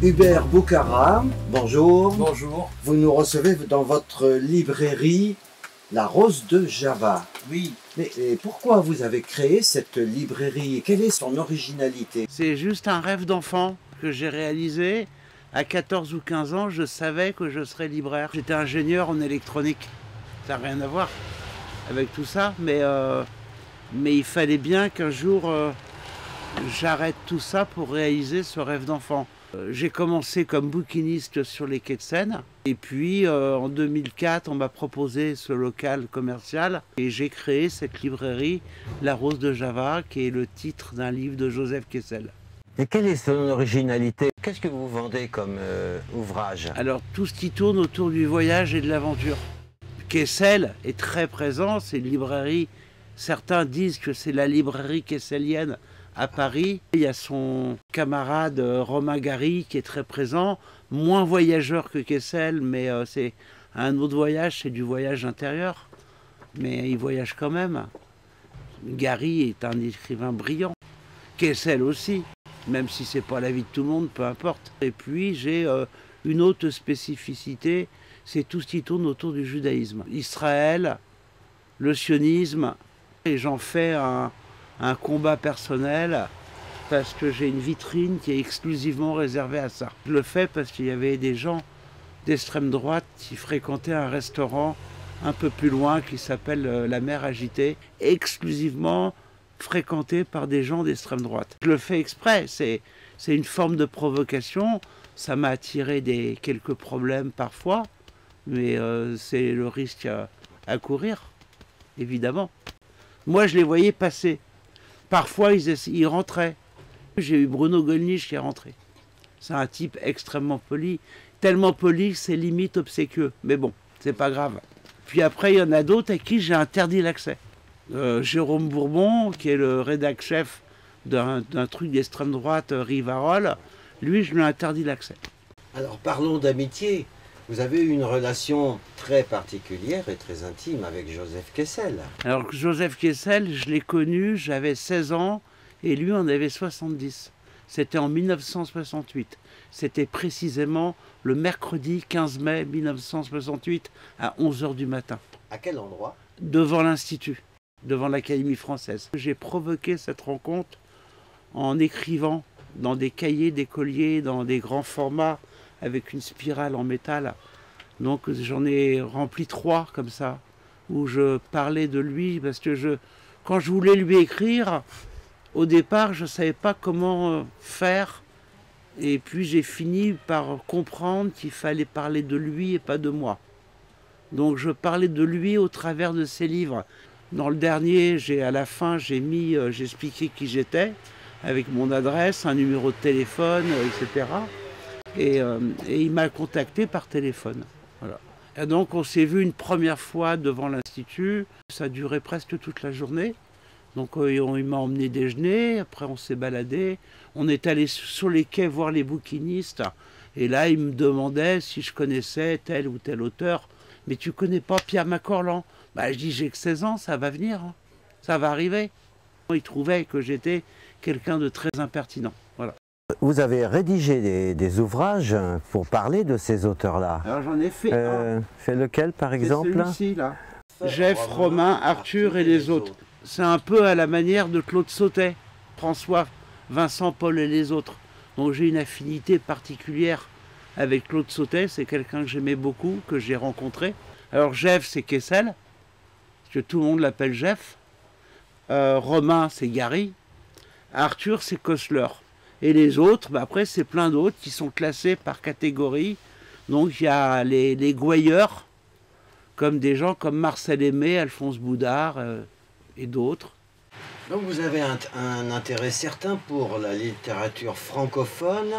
Hubert Boukhara, bonjour. Bonjour. Vous nous recevez dans votre librairie La Rose de Java. Oui. Mais pourquoi vous avez créé cette librairie? Quelle est son originalité? C'est juste un rêve d'enfant que j'ai réalisé. À 14 ou 15 ans, je savais que je serais libraire. J'étais ingénieur en électronique. Ça n'a rien à voir avec tout ça, mais il fallait bien qu'un jour j'arrête tout ça pour réaliser ce rêve d'enfant. J'ai commencé comme bouquiniste sur les quais de Seine. Et puis en 2004, on m'a proposé ce local commercial. Et j'ai créé cette librairie, La Rose de Java, qui est le titre d'un livre de Joseph Kessel. Et quelle est son originalité? Qu'est-ce que vous vendez comme ouvrage? Alors tout ce qui tourne autour du voyage et de l'aventure. Kessel est très présent, c'est une librairie. Certains disent que c'est la librairie kesselienne à Paris. Il y a son camarade Romain Gary qui est très présent, moins voyageur que Kessel, mais c'est un autre voyage, c'est du voyage intérieur. Mais il voyage quand même. Gary est un écrivain brillant. Kessel aussi, même si c'est pas la vie de tout le monde, peu importe. Et puis j'ai une autre spécificité, c'est tout ce qui tourne autour du judaïsme. Israël, le sionisme, et j'en fais un combat personnel parce que j'ai une vitrine qui est exclusivement réservée à ça. Je le fais parce qu'il y avait des gens d'extrême droite qui fréquentaient un restaurant un peu plus loin qui s'appelle La Mer Agitée, exclusivement fréquenté par des gens d'extrême droite. Je le fais exprès, c'est une forme de provocation, ça m'a attiré quelques problèmes parfois, mais c'est le risque à courir, évidemment. Moi, je les voyais passer. Parfois, ils rentraient. J'ai eu Bruno Gollnisch qui est rentré. C'est un type extrêmement poli. Tellement poli que c'est limite obséquieux. Mais bon, c'est pas grave. Puis après, il y en a d'autres à qui j'ai interdit l'accès. Jérôme Bourbon, qui est le rédac-chef d'un truc d'extrême droite, Rivarol, lui, je lui ai interdit l'accès. Alors parlons d'amitié. Vous avez eu une relation très particulière et très intime avec Joseph Kessel. Alors Joseph Kessel, je l'ai connu, j'avais 16 ans et lui en avait 70. C'était en 1968. C'était précisément le mercredi 15 mai 1968 à 11h du matin. À quel endroit? Devant l'Institut, devant l'Académie française. J'ai provoqué cette rencontre en écrivant dans des cahiers d'écoliers, dans des grands formats, avec une spirale en métal. Donc j'en ai rempli 3 comme ça, où je parlais de lui, parce que quand je voulais lui écrire, au départ, je ne savais pas comment faire. Et puis j'ai fini par comprendre qu'il fallait parler de lui et pas de moi. Donc je parlais de lui au travers de ses livres. Dans le dernier, à la fin, j'ai expliqué qui j'étais, avec mon adresse, un numéro de téléphone, etc. Et il m'a contacté par téléphone. Voilà. Et donc on s'est vu une première fois devant l'Institut. Ça a duré presque toute la journée. Donc il m'a emmené déjeuner, après on s'est baladé. On est allé sur les quais voir les bouquinistes. Et là, il me demandait si je connaissais tel ou tel auteur. Mais tu connais pas Pierre Macorlan? Bah, je dis, j'ai que 16 ans, ça va venir. Hein. Ça va arriver. Il trouvait que j'étais quelqu'un de très impertinent. Voilà. Vous avez rédigé des ouvrages pour parler de ces auteurs-là. Alors j'en ai fait un. C'est lequel par exemple? C'est celui-ci là. Jeff, Romain, Arthur et les autres. C'est un peu à la manière de Claude Sautet, François, Vincent, Paul et les autres. Donc j'ai une affinité particulière avec Claude Sautet, c'est quelqu'un que j'aimais beaucoup, que j'ai rencontré. Alors Jeff, c'est Kessel, parce que tout le monde l'appelle Jeff. Romain, c'est Gary. Arthur, c'est Kostler. Et les autres, bah après, c'est plein d'autres qui sont classés par catégorie. Donc il y a les gouailleurs, comme des gens comme Marcel Aimé, Alphonse Boudard et d'autres. Donc vous avez un intérêt certain pour la littérature francophone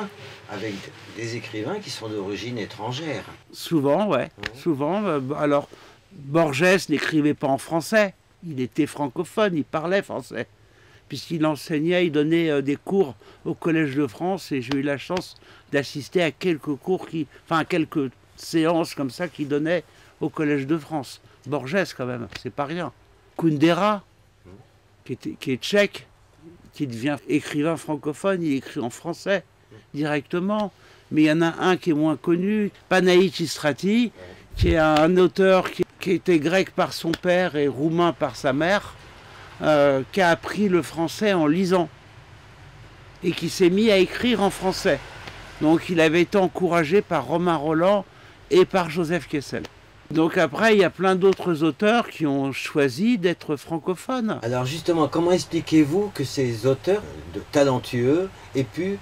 avec des écrivains qui sont d'origine étrangère. Souvent, ouais. Souvent. Alors, Borges n'écrivait pas en français. Il était francophone, il parlait français. Puisqu'il enseignait, il donnait des cours au Collège de France et j'ai eu la chance d'assister à quelques cours, à quelques séances comme ça qu'il donnait au Collège de France. Borges quand même, c'est pas rien. Kundera, qui est tchèque, qui devient écrivain francophone, il écrit en français directement. mais il y en a un qui est moins connu, Panaït Istrati, qui est un auteur qui était grec par son père et roumain par sa mère, qui a appris le français en lisant et qui s'est mis à écrire en français. Donc il avait été encouragé par Romain Rolland et par Joseph Kessel. Donc après, il y a plein d'autres auteurs qui ont choisi d'être francophones. Alors justement, comment expliquez-vous que ces auteurs talentueux aient pu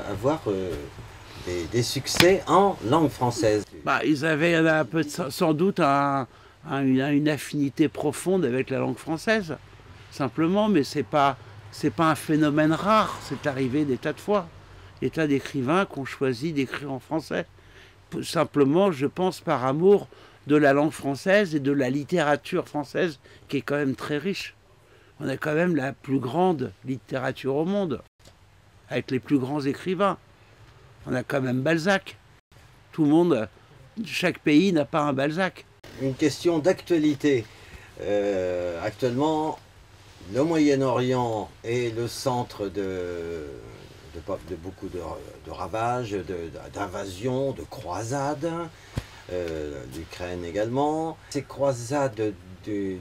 avoir des succès en langue française? Ils avaient un peu, sans doute une affinité profonde avec la langue française, simplement, mais c'est pas un phénomène rare, c'est arrivé des tas de fois. Des tas d'écrivains qui ont choisi d'écrire en français. Simplement, je pense, par amour de la langue française et de la littérature française, qui est quand même très riche. On a quand même la plus grande littérature au monde, avec les plus grands écrivains. On a quand même Balzac. Tout le monde, chaque pays n'a pas un Balzac. Une question d'actualité. Actuellement, le Moyen-Orient est le centre de beaucoup de ravages, d'invasions, de croisades, l'Ukraine également. Ces croisades du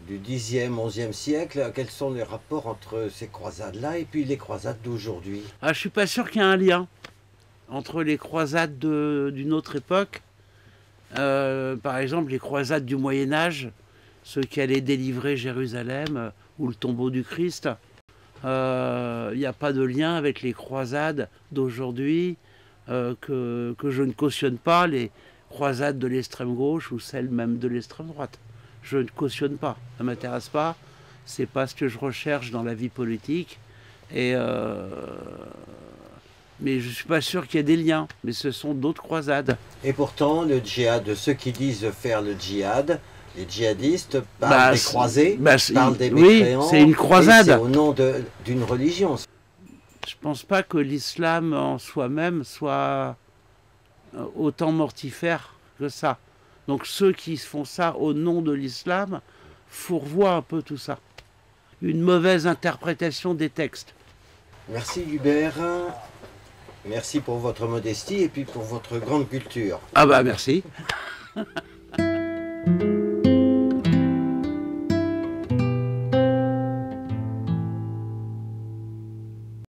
10e, 11e siècle, quels sont les rapports entre ces croisades-là et puis les croisades d'aujourd'hui? Je ne suis pas sûr qu'il y ait un lien entre les croisades d'une autre époque, par exemple les croisades du Moyen-Âge, ceux qui allaient délivrer Jérusalem ou le tombeau du Christ. Il n'y a pas de lien avec les croisades d'aujourd'hui, que je ne cautionne pas, les croisades de l'extrême gauche ou celles même de l'extrême droite. Je ne cautionne pas, ça ne m'intéresse pas, c'est pas ce que je recherche dans la vie politique. Mais je ne suis pas sûr qu'il y ait des liens, mais ce sont d'autres croisades. Et pourtant, le djihad, ceux qui disent faire le djihad, les djihadistes parlent des croisés, parlent des mécréants. Oui, c'est une croisade. C'est au nom d'une religion. Je ne pense pas que l'islam en soi-même soit autant mortifère que ça. Donc ceux qui font ça au nom de l'islam fourvoient un peu tout ça. Une mauvaise interprétation des textes. Merci Hubert. Merci pour votre modestie et puis pour votre grande culture. Ah bah merci.